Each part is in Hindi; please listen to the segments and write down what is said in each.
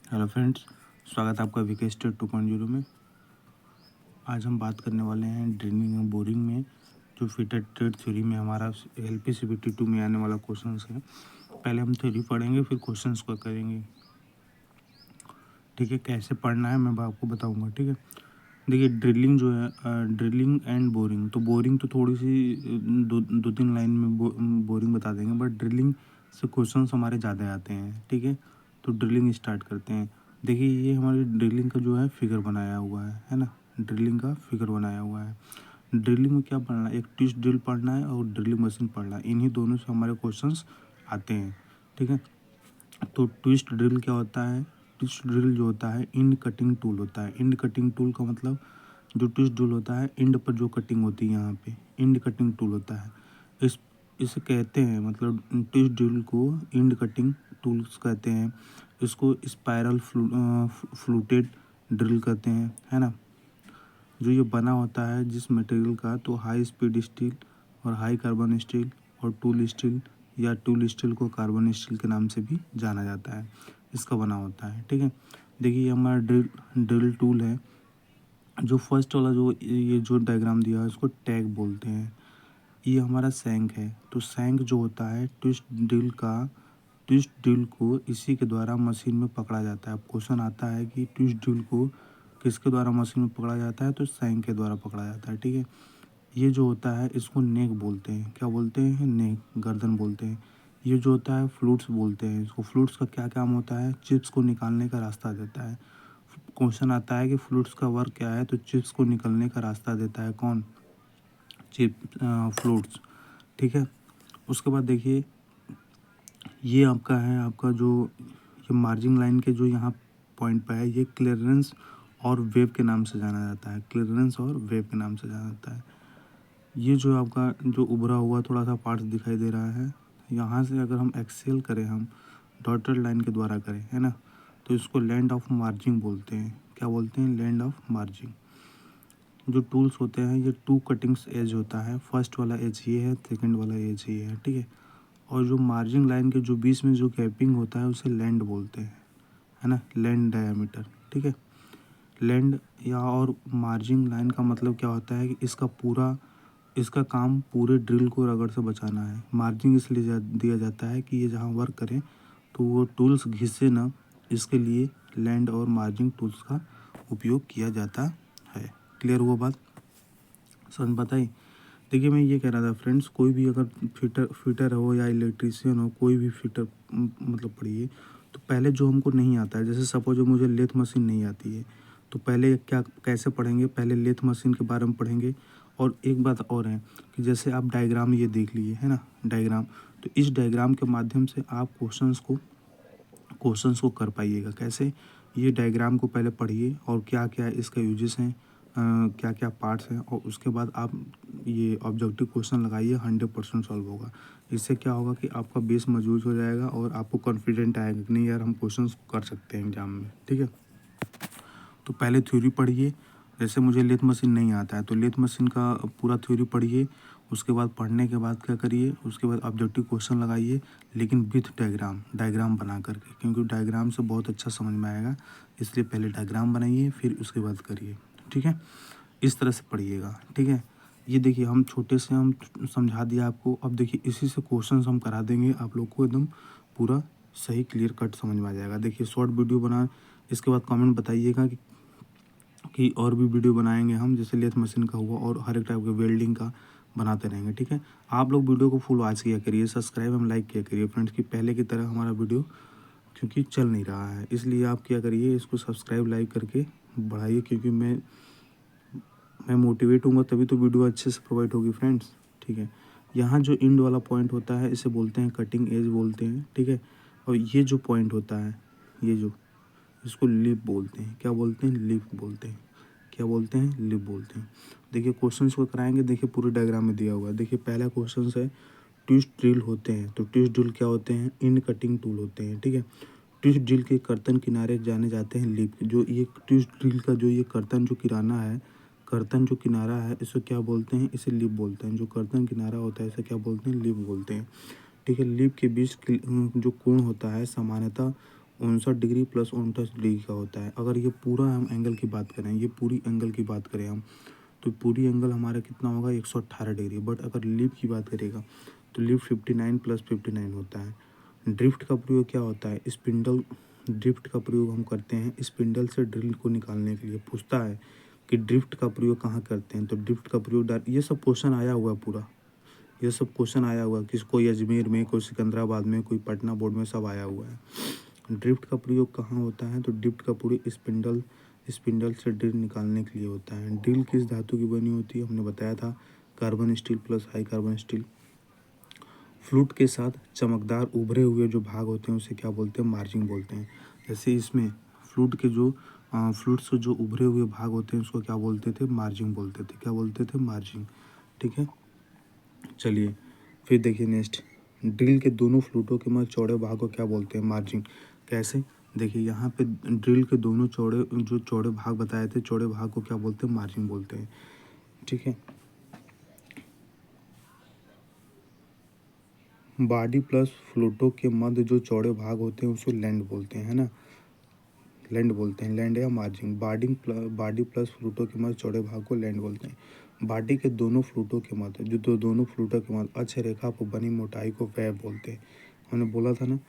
हेलो फ्रेंड्स, स्वागत है आपका वीके स्टेट 2.0 में। आज हम बात करने वाले हैं ड्रिलिंग और बोरिंग में जो फिटेड ट्रेड थ्योरी में हमारा LPCBT 2 में आने वाला क्वेश्चंस है। पहले हम थ्योरी पढ़ेंगे, फिर क्वेश्चंस को करेंगे। ठीक है, कैसे पढ़ना है मैं आपको बताऊंगा। ठीक है, देखिए ड्रिलिंग जो है, ड्रिलिंग एंड बोरिंग। तो बोरिंग तो थोड़ी सी दो तीन लाइन में बोरिंग बता देंगे, बट ड्रिलिंग से क्वेश्चंस हमारे ज़्यादा आते हैं। ठीक है, तो ड्रिलिंग स्टार्ट करते हैं। देखिए ये हमारी ड्रिलिंग का जो है फिगर बनाया हुआ है ना। ड्रिलिंग का फिगर बनाया हुआ है। ड्रिलिंग में क्या पढ़ना है, एक ट्विस्ट ड्रिल पढ़ना है और ड्रिलिंग मशीन पढ़ना है। इन्हीं दोनों से हमारे क्वेश्चंस आते हैं। ठीक है, तो ट्विस्ट ड्रिल क्या होता है? ट्विस्ट ड्रिल जो होता है इंड कटिंग टूल होता है। इंड कटिंग टूल का मतलब जो ट्विस्ट ड्रिल होता है, इंड पर जो कटिंग होती है यहाँ पे इंड कटिंग टूल होता है। इस इसे कहते हैं, मतलब ट्विस्ट ड्रिल को इंड कटिंग टूल्स कहते हैं। इसको स्पाइरल फ्लूटेड ड्रिल कहते हैं, है ना। जो ये बना होता है जिस मटेरियल का, तो हाई स्पीड स्टील और हाई कार्बन स्टील और टूल स्टील या टूल स्टील को कार्बन स्टील के नाम से भी जाना जाता है, इसका बना होता है। ठीक है, देखिए ये हमारा ड्रिल टूल है। जो फर्स्ट वाला जो ये जो डायग्राम दिया है इसको टैग बोलते हैं। ये हमारा सैंक है। तो सैंक जो होता है ट्विस्ट ड्रिल को इसी के द्वारा मशीन में पकड़ा जाता है। अब क्वेश्चन आता है कि ट्विस्ट ड्रिल को किसके द्वारा मशीन में पकड़ा जाता है, तो सैंक के द्वारा पकड़ा जाता है। ठीक है, ये जो होता है इसको नेक बोलते हैं। क्या बोलते हैं? नेक, गर्दन बोलते हैं। ये जो होता है फ्लूट्स बोलते हैं इसको। फ्लूट्स का क्या काम होता है? चिप्स को निकालने का रास्ता देता है। क्वेश्चन आता है कि फ्लूट्स का वर्क क्या है, तो चिप्स को निकलने का रास्ता देता है कौन? फ्लूट्स। ठीक है, उसके बाद देखिए ये आपका है, आपका जो ये मार्जिन लाइन के जो यहाँ पॉइंट पे है, ये क्लियरेंस और वेव के नाम से जाना जाता है। क्लियरेंस और वेव के नाम से जाना जाता है। ये जो आपका जो उभरा हुआ थोड़ा सा पार्ट्स दिखाई दे रहा है, यहाँ से अगर हम एक्सेल करें, हम डॉटेड लाइन के द्वारा करें, है ना, तो इसको लैंड ऑफ मार्जिंग बोलते हैं। क्या बोलते हैं? Land of margin. जो टूल्स होते हैं, ये 2 कटिंग्स एज होता है। फर्स्ट वाला एज ये है, सेकंड वाला एज ये है। ठीक है, और जो मार्जिंग लाइन के जो बीच में जो गैपिंग होता है उसे लैंड बोलते हैं, है ना, लैंड डायामीटर। ठीक है, लैंड या और मार्जिंग लाइन का मतलब क्या होता है कि इसका काम पूरे ड्रिल को रगड़ से बचाना है। मार्जिंग इसलिए दिया जाता है कि ये जहाँ वर्क करें तो वो टूल्स घिसे ना, इसके लिए लैंड और मार्जिंग टूल्स का उपयोग किया जाता है। क्लियर हुआ बात? समझ बताई? देखिए मैं ये कह रहा था फ्रेंड्स, कोई भी अगर फिटर हो या इलेक्ट्रीशियन हो, कोई भी फिटर मतलब पढ़िए, तो पहले जो हमको नहीं आता है, जैसे सपोज मुझे लेथ मशीन नहीं आती है, तो पहले क्या कैसे पढ़ेंगे? पहले लेथ मशीन के बारे में पढ़ेंगे। और एक बात और है कि जैसे आप डायग्राम ये देख लिए, है ना, डायग्राम, तो इस डायग्राम के माध्यम से आप क्वेश्चंस को कर पाइएगा। कैसे? ये डायग्राम को पहले पढ़िए और क्या क्या इसका यूजेस हैं, क्या क्या पार्ट्स हैं, और उसके बाद आप ये ऑब्जेक्टिव क्वेश्चन लगाइए, 100% सॉल्व होगा। इससे क्या होगा कि आपका बेस मजबूत हो जाएगा और आपको कॉन्फिडेंट आएगा कि नहीं यार हम क्वेश्चंस कर सकते हैं एग्जाम में। ठीक है, तो पहले थ्योरी पढ़िए। जैसे मुझे लेथ मशीन नहीं आता है तो लेथ मशीन का पूरा थ्योरी पढ़िए। उसके बाद पढ़ने के बाद क्या करिए, उसके बाद ऑब्जेक्टिव क्वेश्चन लगाइए, लेकिन विथ डायग्राम बना करके, क्योंकि डायग्राम से बहुत अच्छा समझ में आएगा। इसलिए पहले डायग्राम बनाइए, फिर उसके बाद करिए। ठीक है, इस तरह से पढ़िएगा। ठीक है, ये देखिए हम छोटे से हम समझा दिया आपको। अब देखिए इसी से क्वेश्चन हम करा देंगे आप लोग को, एकदम पूरा सही क्लियर कट समझ में आ जाएगा। देखिए शॉर्ट वीडियो बना, इसके बाद कमेंट बताइएगा कि और भी वीडियो बनाएंगे हम, जैसे लेथ मशीन का हुआ और हर एक टाइप के वेल्डिंग का बनाते रहेंगे। ठीक है, आप लोग वीडियो को फुल वॉच किया करिए, सब्सक्राइब एवं लाइक किया करिए फ्रेंड्स, की पहले की तरह हमारा वीडियो क्योंकि चल नहीं रहा है, इसलिए आप क्या करिए, इसको सब्सक्राइब लाइक करके बढ़ाइए, क्योंकि मैं मोटिवेट हूँगा तभी तो वीडियो अच्छे से प्रोवाइड होगी फ्रेंड्स। ठीक है, यहाँ जो इंड वाला पॉइंट होता है इसे बोलते हैं कटिंग एज बोलते हैं। ठीक है, और ये जो पॉइंट होता है, ये जो, इसको लिप बोलते हैं। क्या बोलते हैं? लिप बोलते हैं। क्या बोलते हैं? लिप बोलते हैं। देखिए क्वेश्चंस को कराएंगे, देखिए पूरे डायग्राम में दिया हुआ है। देखिए पहला क्वेश्चन है, ट्विस्ट ड्रिल होते हैं। तो ट्विस्ट ड्रिल क्या होते हैं? इंड कटिंग टूल होते हैं। ठीक है, ट्विस्ट ड्रिल के कर्तन किनारे जाने जाते हैं लिप। जो ये ट्विस्ट ड्रिल का जो ये कर्तन जो किराना है, कर्तन जो किनारा है, इसे क्या बोलते हैं? इसे लिप बोलते हैं। जो कर्तन किनारा होता है इसे क्या बोलते हैं? लिप बोलते हैं। ठीक है, लिप के बीच जो कोण होता है सामान्यतः 59 डिग्री प्लस 59 डिग्री का होता है। अगर ये पूरा हम एंगल की बात करें, ये पूरी एंगल की बात करें हम, तो पूरी एंगल हमारा कितना होगा 118 डिग्री। बट अगर लिप की बात करेगा तो लिप 59 प्लस 59 होता है। ड्रिफ्ट का प्रयोग क्या होता है, स्पिंडल ड्रिफ्ट का प्रयोग हम करते हैं स्पिंडल से ड्रिल को निकालने के लिए। पूछता है कि ड्रिफ्ट का प्रयोग कहाँ करते हैं, तो ड्रिफ्ट का प्रयोग ये सब क्वेश्चन आया हुआ है पूरा, ये सब क्वेश्चन आया हुआ है, किस कोई अजमेर में, कोई सिकंदराबाद में, कोई पटना बोर्ड में, सब आया हुआ है। ड्रिफ्ट का प्रयोग कहाँ होता है, तो ड्रिफ्ट का प्रयोग स्पिंडल से ड्रिल निकालने के लिए होता है। ड्रिल किस धातु की बनी होती है, हमने बताया था carbon steel plus high carbon steel. Flute के साथ चमकदार उभरे हुए जो भाग होते हैं उसे क्या बोलते हैं, मार्जिंग बोलते हैं। जैसे इसमें फ्लूट के जो फ्लूट से जो उभरे हुए भाग होते हैं उसको क्या बोलते थे, मार्जिंग बोलते थे। क्या बोलते थे, मार्जिंग। ठीक है, चलिए फिर देखिए नेक्स्ट, ड्रिल के दोनों फ्लूटों के मध्य चौड़े भाग को क्या बोलते हैं, मार्जिंग। कैसे, देखिए यहाँ पे ड्रिल के दोनों चौड़े भाग बताए थे, चौड़े भाग को क्या बोलते हैं, मार्जिंग बोलते हैं। ठीक है, बॉडी प्लस फ्लूटों के मध्य जो चौड़े भाग होते हैं उसको लैंड बोलते हैं, है ना, लैंड बोलते हैं, लैंड या मार्जिंग। बॉडी प्लस फ्लूटों के मध्य चौड़े भाग को लैंड बोलते हैं। बॉडी के दोनों फ्लूटों के मध्य जो दोनों फ्लूटों के मध्य अक्ष रेखा पर बनी मोटाई को वेब बोलते हैं। हमने बोला था ना,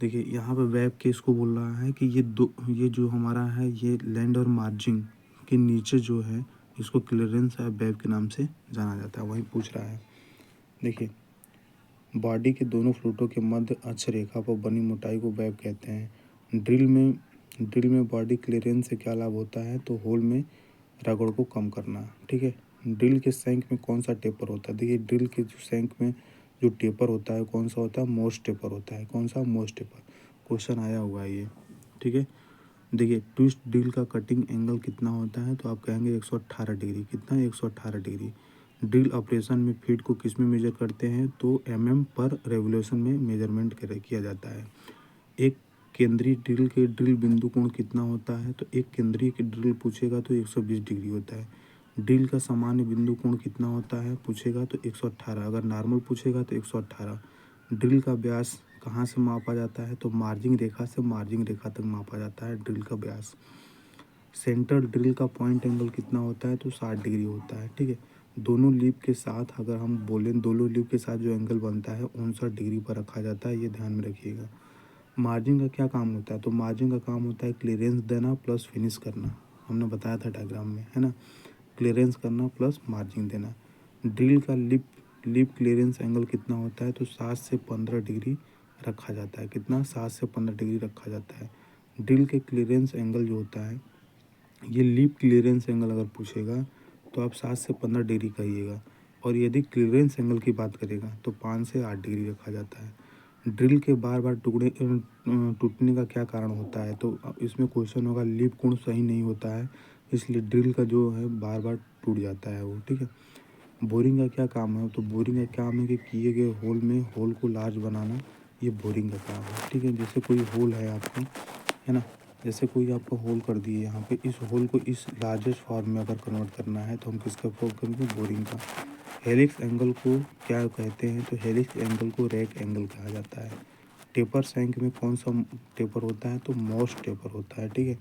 देखिए यहाँ पे वेब के इसको बोल रहा है कि ये जो हमारा है ये लैंड और मार्जिंग के नीचे जो है इसको क्लियरेंस या वेब के नाम से जाना जाता है, वही पूछ रहा है। देखिए बॉडी के दोनों फ्लूटों के मध्य अक्ष रेखा पर बनी मोटाई को वेब कहते हैं। ड्रिल में बॉडी क्लियरेंस से क्या लाभ होता है, तो होल में रगड़ को कम करना। ठीक है, ड्रिल के सैंक में कौन सा टेपर होता है, देखिए ड्रिल के जो सैंक में जो टेपर होता है कौन सा होता है, मोस्ट टेपर होता है। कौन सा, मोस्ट टेपर। क्वेश्चन आया हुआ है ये। ठीक है, देखिए ट्विस्ट ड्रिल का कटिंग एंगल कितना होता है, तो आप कहेंगे 118 डिग्री। कितना, 118 डिग्री। ड्रिल ऑपरेशन में फीट को किस में मेजर करते हैं, तो पर रेवोल्यूशन में मेजरमेंट किया जाता है। एक केंद्रीय ड्रिल के ड्रिल बिंदु कोण कितना होता है, तो एक केंद्रीय की ड्रिल पूछेगा तो 120 डिग्री होता है। ड्रिल का सामान्य बिंदु कोण कितना होता है पूछेगा तो 118। अगर नॉर्मल पूछेगा तो 118। ड्रिल का व्यास कहाँ से मापा जाता है, तो मार्जिंग रेखा से मार्जिंग रेखा तक मापा जाता है ड्रिल का व्यास। सेंट्रल ड्रिल का पॉइंट एंगल कितना होता है, तो 60 डिग्री होता है। ठीक है, दोनों लीप के साथ अगर हम बोलें, दोनों लीप के साथ जो एंगल बनता है 59 डिग्री पर रखा जाता है, ये ध्यान में रखिएगा। मार्जिन का क्या काम होता है, तो मार्जिन का काम होता है क्लियरेंस देना प्लस फिनिश करना। हमने बताया था डायग्राम में, है ना, क्लियरेंस करना प्लस मार्जिन देना। ड्रिल का लिप क्लियरेंस एंगल कितना होता है, तो 7 से 15 डिग्री रखा जाता है। कितना, 7 से 15 डिग्री रखा जाता है। ड्रिल के क्लियरेंस एंगल जो होता है, ये लिप क्लियरेंस एंगल अगर पूछेगा तो आप 7 से 15 डिग्री कहिएगा, और यदि क्लियरेंस एंगल की बात करेगा तो 5 से 8 डिग्री रखा जाता है। ड्रिल के बार बार टूटने का क्या कारण होता है, तो इसमें क्वेश्चन होगा लिप कोण सही नहीं होता है, इसलिए ड्रिल का जो है बार बार टूट जाता है वो। ठीक है, बोरिंग का क्या काम है, तो बोरिंग का काम है कि किए गए होल में होल को लार्ज बनाना, ये बोरिंग का काम है। ठीक है, जैसे कोई होल है आपका, है ना, जैसे कोई आपको होल कर दिए यहाँ पे, इस होल को इस लार्जेस्ट फॉर्म में अगर कन्वर्ट करना है तो हम किसका उपयोग करेंगे, बोरिंग का। हेलिक्स एंगल को क्या कहते हैं, तो हेलिक्स एंगल को रैक एंगल कहा जाता है। टेपर सैंक में कौन सा टेपर होता है, तो मोस्ट टेपर होता है। ठीक है,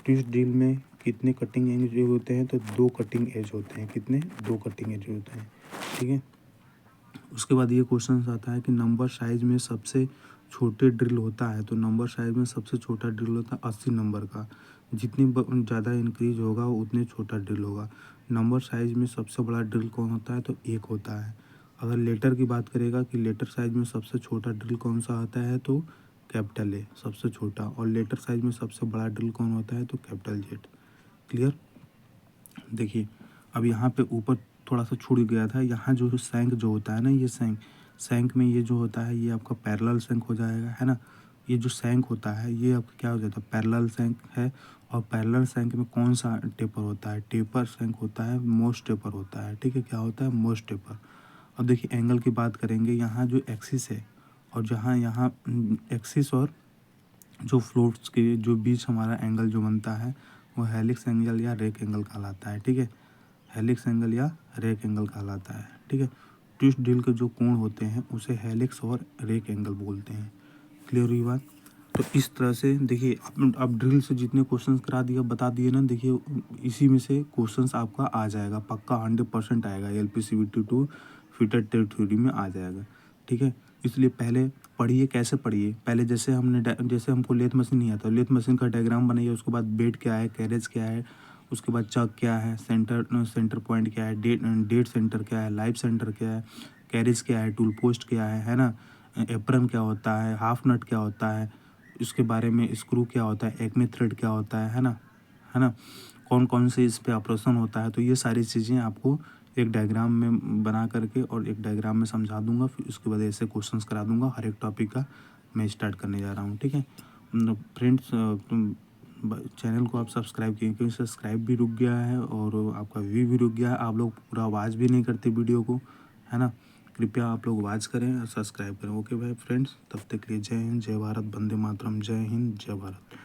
ट्विस्ट ड्रिल में कितने कटिंग एज होते हैं, तो 2 कटिंग एज होते हैं। कितने, 2 कटिंग एज होते हैं। ठीक है, उसके बाद ये क्वेश्चन आता है कि नंबर साइज में सबसे छोटे ड्रिल होता है, तो नंबर साइज में सबसे छोटा ड्रिल होता है 80 नंबर का। जितनी ज़्यादा इंक्रीज होगा उतने छोटा ड्रिल होगा। नंबर साइज में सबसे बड़ा ड्रिल कौन होता है, तो 1 होता है। अगर लेटर की बात करेगा कि लेटर साइज में सबसे छोटा ड्रिल कौन सा होता है, तो कैपिटल ए सबसे छोटा, और लेटर साइज में सबसे बड़ा ड्रिल कौन होता है, तो कैपिटल जेड। क्लियर। देखिए अब यहाँ पे ऊपर थोड़ा सा छूट गया था, यहाँ जो सैंक जो होता है ना, ये सैंक में ये जो होता है ये आपका पैरेलल सैंक हो जाएगा, है ना। ये जो सैंक होता है ये आपका क्या हो जाता है, पैरेलल सैंक है। और पैरेलल सैंक में कौन सा टेपर होता है, टेपर सैंक होता है, मोस्ट टेपर होता है। ठीक है, क्या होता है, मोस्ट टेपर। अब देखिए एंगल की बात करेंगे, यहाँ जो एक्सिस है और जहाँ यहाँ एक्सिस और जो फ्लोट्स के जो बीच हमारा एंगल जो बनता है वो हेलिक्स एंगल या रेक एंगल कहलाता है। ठीक है, हेलिक्स एंगल या रेक एंगल कहलाता है। ठीक है, ट्विस्ट ड्रिल के जो कोण होते हैं उसे हेलिक्स और रेक एंगल बोलते हैं। क्लियर हुई बात। तो इस तरह से देखिए आप ड्रिल से जितने क्वेश्चंस करा दिया बता दिए ना, देखिए इसी में से क्वेश्चंस आपका आ जाएगा, पक्का 100% आएगा, LPCVT 2 फिटर टेट थ्योरी में आ जाएगा, ठीक है। इसलिए पहले पढ़िए, कैसे पढ़िए, पहले जैसे हमको लेथ मशीन नहीं आता, लेथ मशीन का डायग्राम बनाइए, उसके बाद बेड क्या है, कैरेज क्या है, उसके बाद चक क्या है, सेंटर पॉइंट क्या है, डेड सेंटर क्या है, लाइव सेंटर क्या है, कैरेज क्या है, टूल पोस्ट क्या है ना, एप्रन क्या होता है, हाफ नट क्या होता है, इसके बारे में स्क्रू क्या होता है, एक्मे थ्रेड क्या होता है ना, कौन कौन से इस पे ऑपरेशन होता है। तो ये सारी चीज़ें आपको एक डायग्राम में बना करके और एक डायग्राम में समझा दूंगा, फिर उसके बाद ऐसे क्वेश्चंस करा दूंगा हर एक टॉपिक का मैं स्टार्ट करने जा रहा हूँ, ठीक है। फ्रेंड्स, तुम चैनल को आप सब्सक्राइब किए, क्योंकि सब्सक्राइब भी रुक गया है और आपका व्यू भी रुक गया है, आप लोग पूरा आवाज़ भी नहीं करते वीडियो को, है ना। कृपया आप लोग वॉच करें और सब्सक्राइब करें। ओके भाई फ्रेंड्स, तब तक के लिए जय हिंद, जय भारत, वंदे मातरम, जय हिंद, जय भारत।